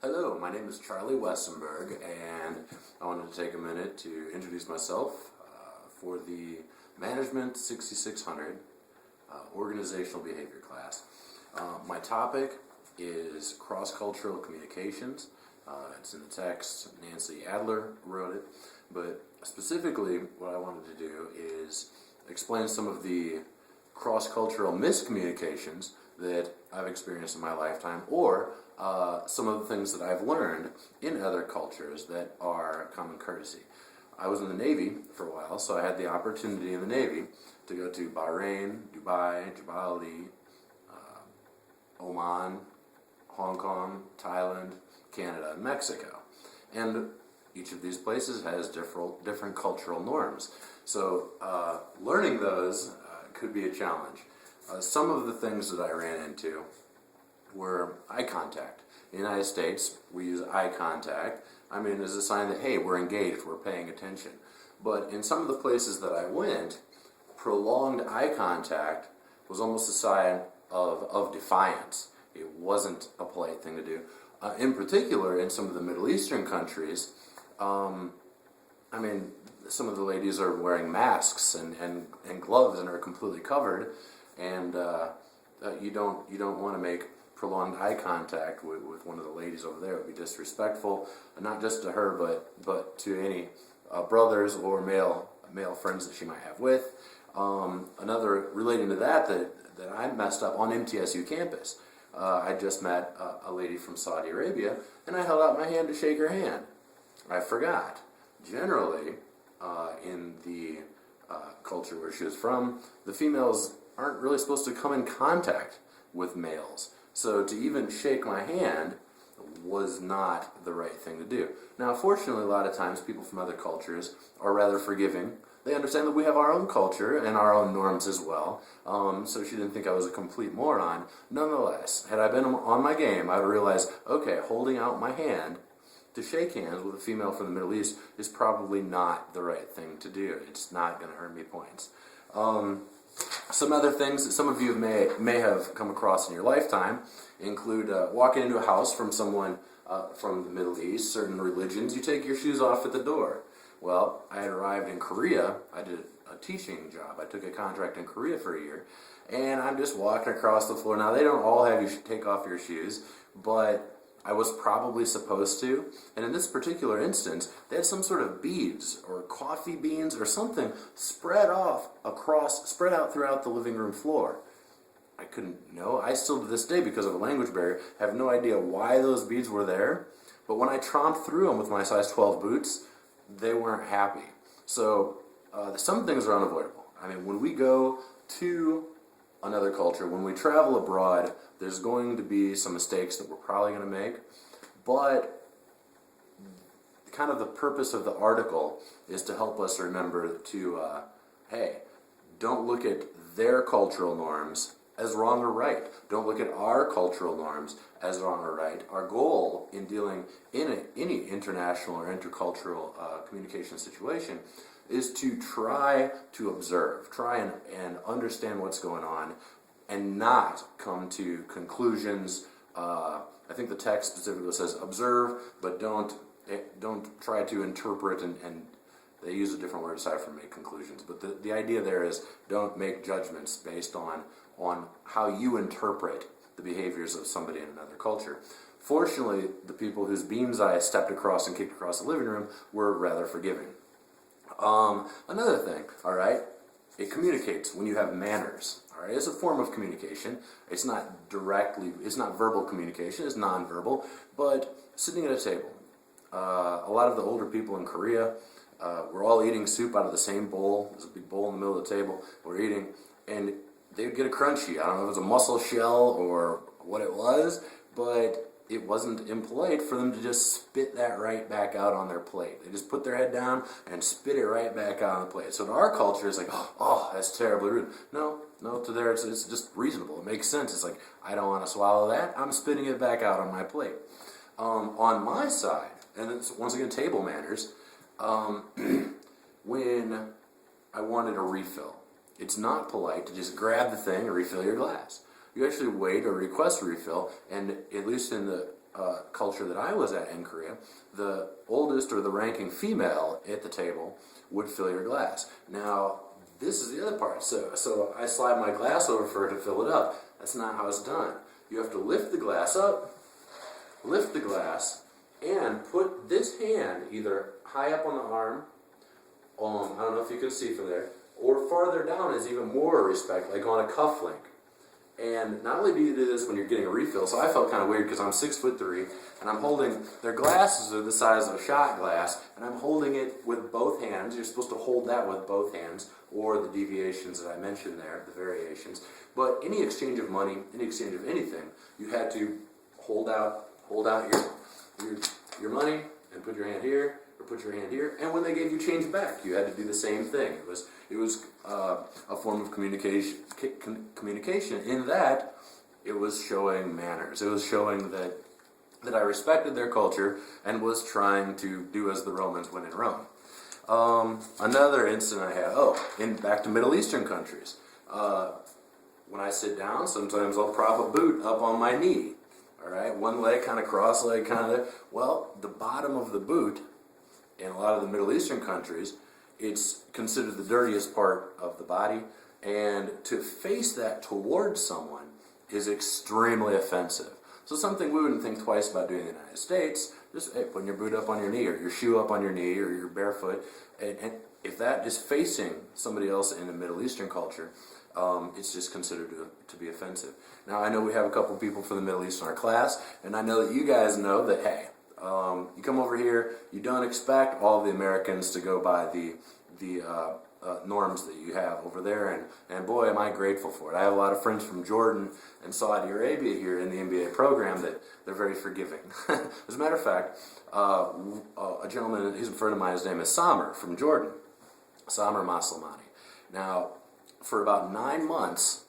Hello, my name is Charlie Westenberg, and I wanted to take a minute to introduce myself for the Management 6600 Organizational Behavior class. My topic is cross-cultural communications. It's in the text. Nancy Adler wrote it, but specifically what I wanted to do is explain some of the cross-cultural miscommunications that I've experienced in my lifetime, or some of the things that I've learned in other cultures that are common courtesy. I was in the Navy for a while, so I had the opportunity in the Navy to go to Bahrain, Dubai, Jebali, Oman, Hong Kong, Thailand, Canada, and Mexico. And each of these places has different cultural norms. So learning those could be a challenge. Some of the things that I ran into were eye contact. In the United States, we use eye contact. I mean, as a sign that, hey, we're engaged, we're paying attention. But in some of the places that I went, prolonged eye contact was almost a sign of defiance. It wasn't a polite thing to do. In particular, in some of the Middle Eastern countries, I mean, some of the ladies are wearing masks and gloves and are completely covered, and you don't want to make prolonged eye contact with one of the ladies over there. It would be disrespectful, not just to her, but to any brothers or male friends that she might have with. Another relating to that I messed up on MTSU campus. I just met a lady from Saudi Arabia, and I held out my hand to shake her hand. I forgot. Generally, in the culture where she was from, the females aren't really supposed to come in contact with males. So to even shake my hand was not the right thing to do. Now, fortunately, a lot of times people from other cultures are rather forgiving. They understand that we have our own culture and our own norms as well. So she didn't think I was a complete moron. Nonetheless, had I been on my game, I would realize, okay, holding out my hand to shake hands with a female from the Middle East is probably not the right thing to do. It's not going to earn me points. Some other things that some of you may have come across in your lifetime include walking into a house from someone from the Middle East, certain religions. You take your shoes off at the door. Well, I had arrived in Korea. I did a teaching job. I took a contract in Korea for a year, and I'm just walking across the floor. Now, they don't all have you take off your shoes, but I was probably supposed to. And in this particular instance, they had some sort of beads or coffee beans or something spread out throughout the living room floor. I couldn't know. I still, to this day, because of a language barrier, have no idea why those beads were there. But when I tromped through them with my size 12 boots, they weren't happy. So some things are unavoidable. I mean, when we go to another culture, when we travel abroad, there's going to be some mistakes that we're probably going to make, but kind of the purpose of the article is to help us remember to, hey, don't look at their cultural norms as wrong or right. Don't look at our cultural norms as wrong or right. Our goal in dealing in any international or intercultural communication situation is to try to observe, try and understand what's going on, and not come to conclusions. I think the text specifically says observe, but don't try to interpret, and they use a different word aside from make conclusions. But the idea there is don't make judgments based on how you interpret the behaviors of somebody in another culture. Fortunately, the people whose beams I stepped across and kicked across the living room were rather forgiving. Another thing, all right, it communicates when you have manners. All right, it's a form of communication. It's not verbal communication, it's nonverbal, but sitting at a table. A lot of the older people in Korea were all eating soup out of the same bowl. There's a big bowl in the middle of the table. We're eating, and they would get a crunchy. I don't know if it was a mussel shell or what it was, but it wasn't impolite for them to just spit that right back out on their plate. They just put their head down and spit it right back out on the plate. So to our culture, it's like, oh, that's terribly rude. No, to theirs, it's just reasonable. It makes sense. It's like, I don't want to swallow that. I'm spitting it back out on my plate. On my side, and it's once again table manners, when I wanted a refill, it's not polite to just grab the thing and refill your glass. You actually wait or request a refill, and at least in the culture that I was at in Korea, the oldest or the ranking female at the table would fill your glass. Now, this is the other part. So I slide my glass over for her to fill it up. That's not how it's done. You have to lift the glass up, lift the glass, and put this hand either high up on the arm, I don't know if you can see from there, or farther down is even more respect, like on a cuff link. And not only do you do this when you're getting a refill, so I felt kind of weird because I'm 6'3", and I'm holding, their glasses are the size of a shot glass, and I'm holding it with both hands. You're supposed to hold that with both hands, or the deviations that I mentioned there, the variations. But any exchange of money, any exchange of anything, you had to hold out your money and put your hand here, or put your hand here, and when they gave you change back, you had to do the same thing. It was a form of communication in that it was showing manners. It was showing that I respected their culture and was trying to do as the Romans when in Rome. Another incident I had, back to Middle Eastern countries. When I sit down, sometimes I'll prop a boot up on my knee. All right, one leg kind of cross-legged, well, the bottom of the boot in a lot of the Middle Eastern countries, it's considered the dirtiest part of the body, and to face that towards someone is extremely offensive. So something we wouldn't think twice about doing in the United States, just putting your boot up on your knee, or your shoe up on your knee, or your barefoot, and if that is facing somebody else in a Middle Eastern culture, it's just considered to be offensive. Now, I know we have a couple people from the Middle East in our class, and I know that you guys know that, hey, you come over here, you don't expect all of the Americans to go by the norms that you have over there, and boy, am I grateful for it. I have a lot of friends from Jordan and Saudi Arabia here in the MBA program that they're very forgiving. As a matter of fact, a gentleman, he's a friend of mine, his name is Samer from Jordan, Samer Maslamani. Now, for about 9 months,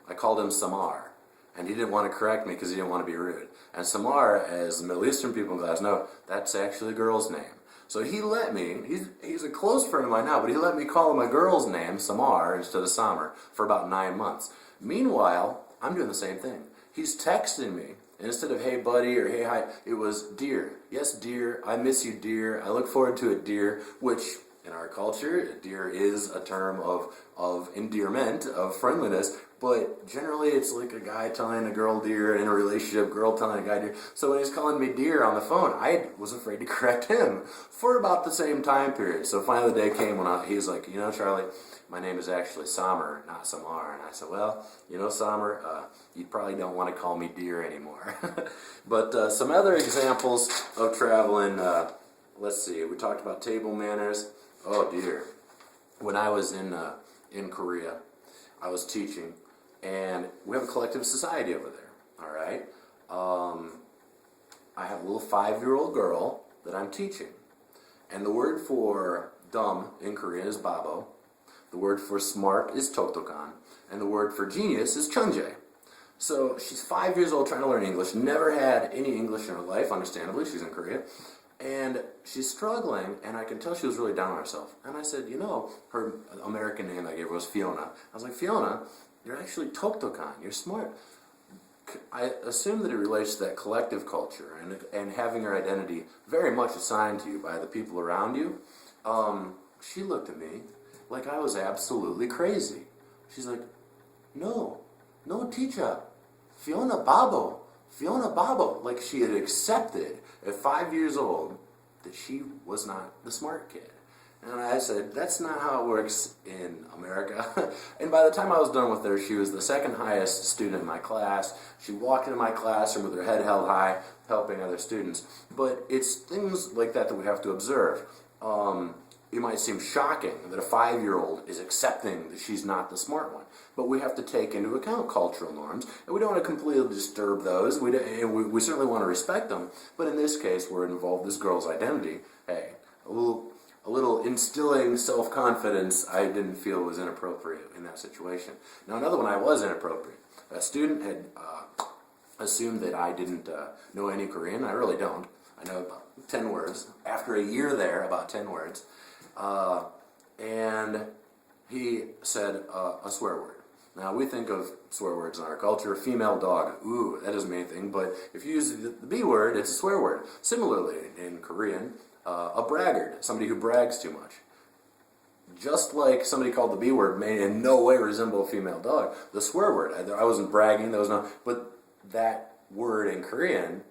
I called him Samar, and he didn't want to correct me because he didn't want to be rude. And Samar, as the Middle Eastern people in class know, that's actually a girl's name. So he let me, he's a close friend of mine now, but he let me call him a girl's name, Samar, instead of Samer, for about 9 months. Meanwhile, I'm doing the same thing. He's texting me, and instead of hey buddy or hey hi, it was dear. Yes, dear, I miss you, dear. I look forward to it, dear, which in our culture, dear is a term of endearment, of friendliness, but generally it's like a guy telling a girl dear in a relationship, girl telling a guy dear. So when he's calling me dear on the phone, I was afraid to correct him for about the same time period. So finally the day came when he was like, you know, Charlie, my name is actually Samer, not Samar. And I said, well, you know, Samer, you probably don't want to call me dear anymore. But some other examples of traveling, let's see, we talked about table manners. Oh dear. When I was in Korea, I was teaching, and we have a collective society over there, all right? I have a little 5-year-old girl that I'm teaching, and the word for dumb in Korean is babo, the word for smart is toktokan, and the word for genius is chunjae. So she's 5 years old trying to learn English, never had any English in her life, understandably, she's in Korea, and she's struggling, and I can tell she was really down on herself. And I said, you know, her American name I gave her was Fiona. I was like, Fiona, you're actually toktokan, you're smart. I assume that it relates to that collective culture and having your identity very much assigned to you by the people around you. She looked at me like I was absolutely crazy. She's like, no, teacher, Fiona Babo, like she had accepted at 5 years old that she was not the smart kid. And I said, that's not how it works in America. And by the time I was done with her, she was the second highest student in my class. She walked into my classroom with her head held high, helping other students. But it's things like that we have to observe. It might seem shocking that a 5-year-old is accepting that she's not the smart one. But we have to take into account cultural norms, and we don't want to completely disturb those. We certainly want to respect them. But in this case, where it involved this girl's identity, hey, a little instilling self-confidence I didn't feel was inappropriate in that situation. Now, another one I was inappropriate. A student had assumed that I didn't know any Korean. I really don't. I know about 10 words. After a year there, about 10 words. And he said a swear word. Now, we think of swear words in our culture. Female dog, ooh, that doesn't mean anything, but if you use the B word, it's a swear word. Similarly, in Korean, a braggart, somebody who brags too much. Just like somebody called the B word may in no way resemble a female dog, the swear word, I wasn't bragging, there was no, but that word in Korean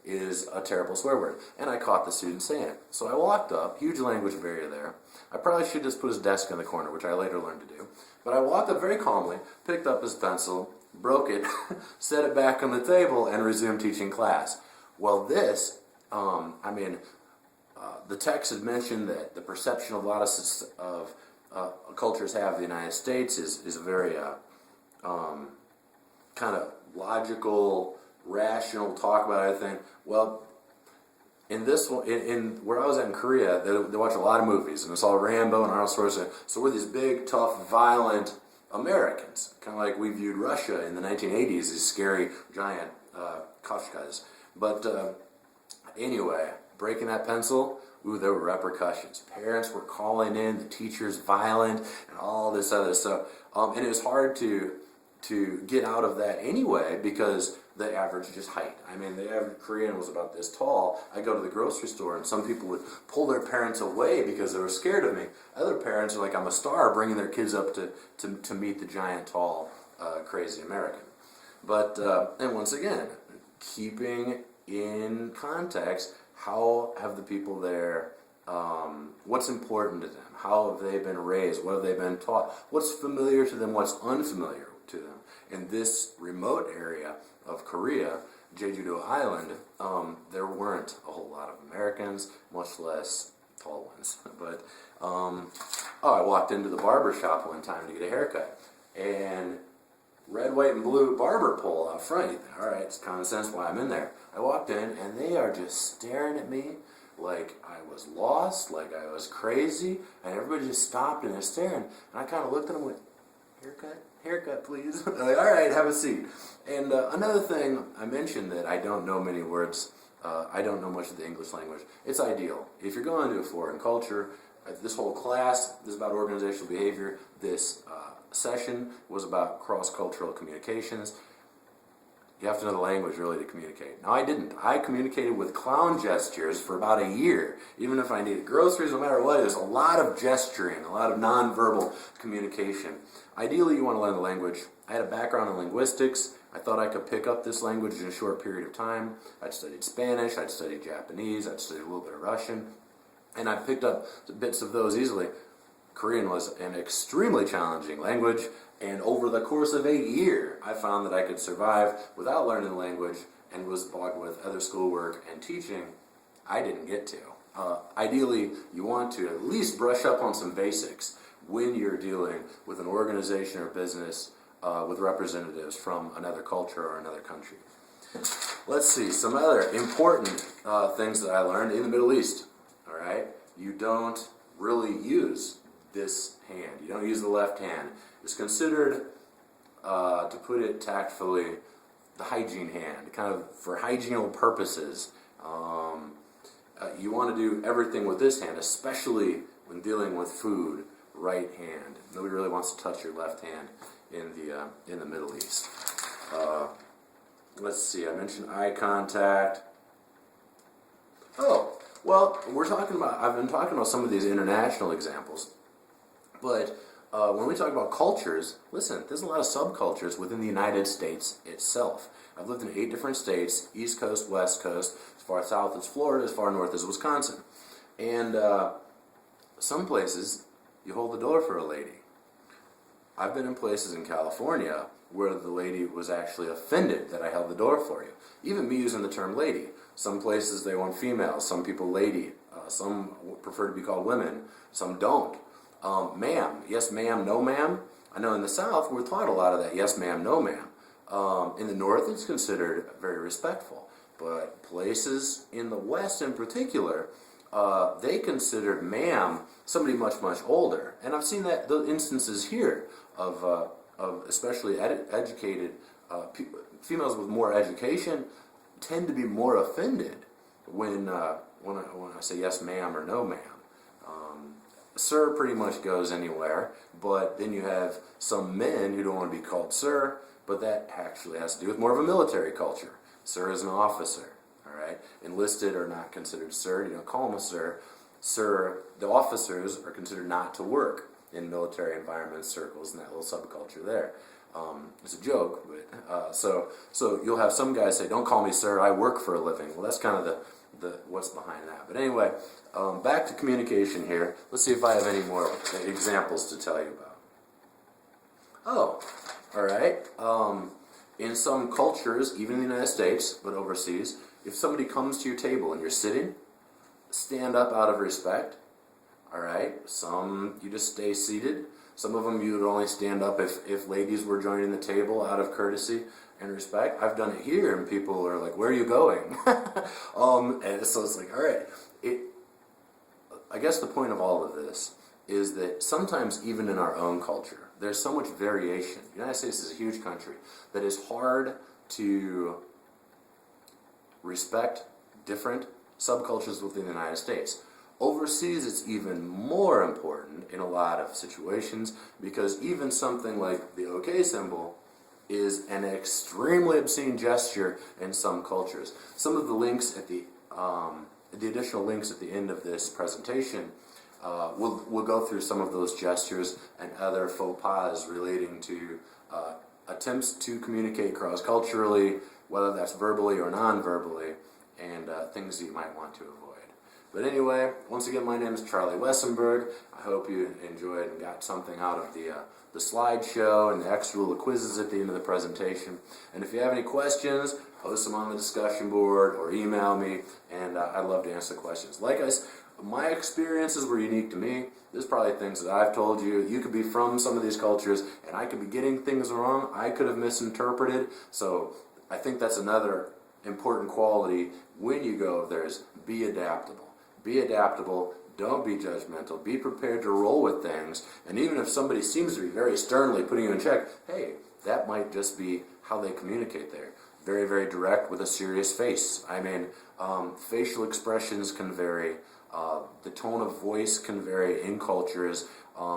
is a terrible swear word. And I caught the student saying it. So I walked up, huge language barrier there. I probably should just put his desk in the corner, which I later learned to do. But I walked up very calmly, picked up his pencil, broke it, set it back on the table, and resumed teaching class. Well, this, the text had mentioned that the perception of a lot of cultures have of the United States is a very kind of logical, rational talk about everything. Well, in this one, in where I was at in Korea, they watch a lot of movies, and it's all Rambo and Arnold Schwarzenegger. So we're these big, tough, violent Americans, kind of like we viewed Russia in the 1980s, these scary, giant Kafkas. But anyway, breaking that pencil, ooh, there were repercussions. Parents were calling in, the teachers violent, and all this other stuff. And it was hard to get out of that anyway, because the average just height. I mean, the average Korean was about this tall. I go to the grocery store, and some people would pull their parents away because they were scared of me. Other parents are like, I'm a star, bringing their kids up to meet the giant, tall, crazy American. But, and once again, keeping in context, how have the people there, what's important to them? How have they been raised? What have they been taught? What's familiar to them? What's unfamiliar to them? In this remote area of Korea, Jeju-do Island, there weren't a whole lot of Americans, much less tall ones. But, I walked into the barber shop one time to get a haircut, and red, white, and blue barber pole out front. You think, all right, it's common sense why I'm in there. I walked in, and they are just staring at me like I was lost, like I was crazy, and everybody just stopped and they're staring. And I kind of looked at them and went, haircut, please. They're like, all right, have a seat. And another thing, I mentioned that I don't know many words. I don't know much of the English language. It's ideal. If you're going to a foreign culture, this whole class is about organizational behavior. This session was about cross-cultural communications. You have to know the language really to communicate. Now, I didn't. I communicated with clown gestures for about a year. Even if I needed groceries, no matter what, there's a lot of gesturing, a lot of nonverbal communication. Ideally, you want to learn the language. I had a background in linguistics. I thought I could pick up this language in a short period of time. I'd studied Spanish, I'd studied Japanese, I'd studied a little bit of Russian, and I picked up bits of those easily. Korean was an extremely challenging language, and over the course of a year, I found that I could survive without learning the language and was bogged with other schoolwork and teaching I didn't get to. Ideally, you want to at least brush up on some basics when you're dealing with an organization or business with representatives from another culture or another country. Let's see, some other important things that I learned in the Middle East. All right, you don't really use this hand. You don't use the left hand. It's considered, to put it tactfully, the hygiene hand, kind of for hygienic purposes. You want to do everything with this hand, especially when dealing with food, right hand. Nobody really wants to touch your left hand in the Middle East. Let's see, I mentioned eye contact. Oh, well, I've been talking about some of these international examples, but when we talk about cultures, listen, there's a lot of subcultures within the United States itself. I've lived in 8 different states, East Coast, West Coast, as far south as Florida, as far north as Wisconsin. And some places, you hold the door for a lady. I've been in places in California where the lady was actually offended that I held the door for you. Even me using the term lady. Some places they want females, some people lady, some prefer to be called women, some don't. Ma'am, yes ma'am, no ma'am. I know in the South we're taught a lot of that, yes ma'am, no ma'am. In the North it's considered very respectful, but places in the West in particular, they considered ma'am somebody much, much older. And I've seen that the instances here of especially educated females with more education tend to be more offended when I say yes ma'am or no ma'am. sir pretty much goes anywhere, but then you have some men who don't want to be called sir, but that actually has to do with more of a military culture. Sir is an officer, all right? Enlisted are not considered sir. You don't call them a sir. Sir, the officers are considered not to work in military environments, circles, and that little subculture there. It's a joke, but so you'll have some guys say, "Don't call me sir, I work for a living." Well, that's kind of the what's behind that. But anyway, back to communication here. Let's see if I have any more examples to tell you about. Oh, all right. In some cultures, even in the United States, but overseas, if somebody comes to your table and you're sitting, stand up out of respect. All right. Some you just stay seated. Some of them you would only stand up if ladies were joining the table out of courtesy and respect. I've done it here, and people are like, "Where are you going?" And so it's like, all right. I guess the point of all of this is that sometimes even in our own culture, there's so much variation. The United States is a huge country that it's hard to respect different subcultures within the United States. Overseas, it's even more important in a lot of situations because even something like the OK symbol is an extremely obscene gesture in some cultures. Some of the links at the additional links at the end of this presentation we'll go through some of those gestures and other faux pas relating to attempts to communicate cross-culturally, whether that's verbally or non-verbally, and things that you might want to avoid. But anyway, once again, my name is Charlie Wessenberg. I hope you enjoyed and got something out of the slideshow and the extra little quizzes at the end of the presentation. And if you have any questions, post them on the discussion board or email me, and I'd love to answer questions. Like I said, my experiences were unique to me. There's probably things that I've told you. You could be from some of these cultures, and I could be getting things wrong. I could have misinterpreted. So I think that's another important quality when you go there is be adaptable. Be adaptable. Don't be judgmental. Be prepared to roll with things. And even if somebody seems to be very sternly putting you in check, hey, that might just be how they communicate there. Very, very direct with a serious face. I mean, facial expressions can vary. The tone of voice can vary in cultures.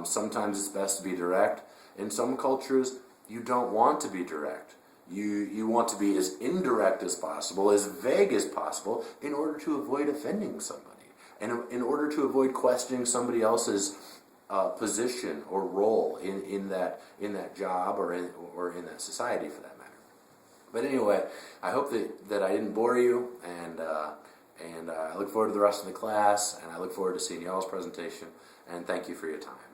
Sometimes it's best to be direct. In some cultures, you don't want to be direct. You want to be as indirect as possible, as vague as possible, in order to avoid offending somebody. And in order to avoid questioning somebody else's position or role in that job or in that society for that matter. But anyway, I hope that I didn't bore you, and I look forward to the rest of the class, and I look forward to seeing y'all's presentation, and thank you for your time.